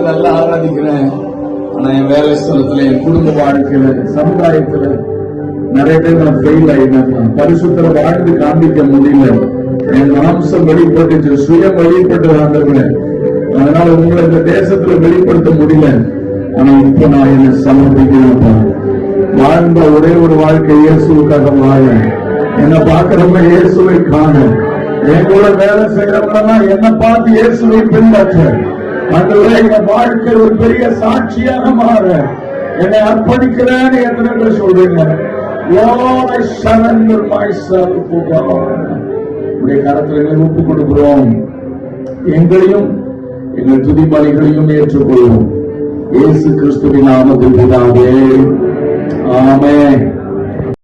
நல்லா ஆராதிக்கிறேன். ஆனா என் வேலை ஸ்தலத்துல, என் குடும்ப வாழ்க்கையில, சமுதாயத்துல நிறைய பேர் நான் ஃபெயில் ஆயிட்டேன். பரிசுத்தர வாழ்ந்து காண்பிக்க முடியல. என் மாம்சம் வெளிப்பட்டுச்சு, சுயம் வெளிப்பட்டு ஆண்டவன். அதனால உங்களை இந்த தேசத்துல வெளிப்படுத்த முடியல. ஆனா இப்ப நான் என்ன சமர்ப்பிக்கிறேன். வாழ்ந்த ஒரே ஒரு வாழ்க்கை இயேசுக்காக வாழ, என்ன பார்க்கிறவங்க இயேசுவை காண, என் கூட வேலை செய்யறவங்க என்ன பார்த்து இயேசுவை பின்பற்ற, ஆண்டவரே என் வாழ்க்கை ஒரு பெரிய சாட்சியாக மாற என்னை அர்ப்பணிக்கிறேன்னு எத்தனை பேர் சொல்றீங்க? Lord, I surrender myself to God. உடைய கரத்தில் எங்களை ஒப்புக் கொடுக்கிறோம். எங்களையும் எங்கள் துதிபலிகளையும் ஏற்றுக்கொள்வோம். இயேசு கிறிஸ்துவின் நாமத்தில் பிதாவே, ஆமென்.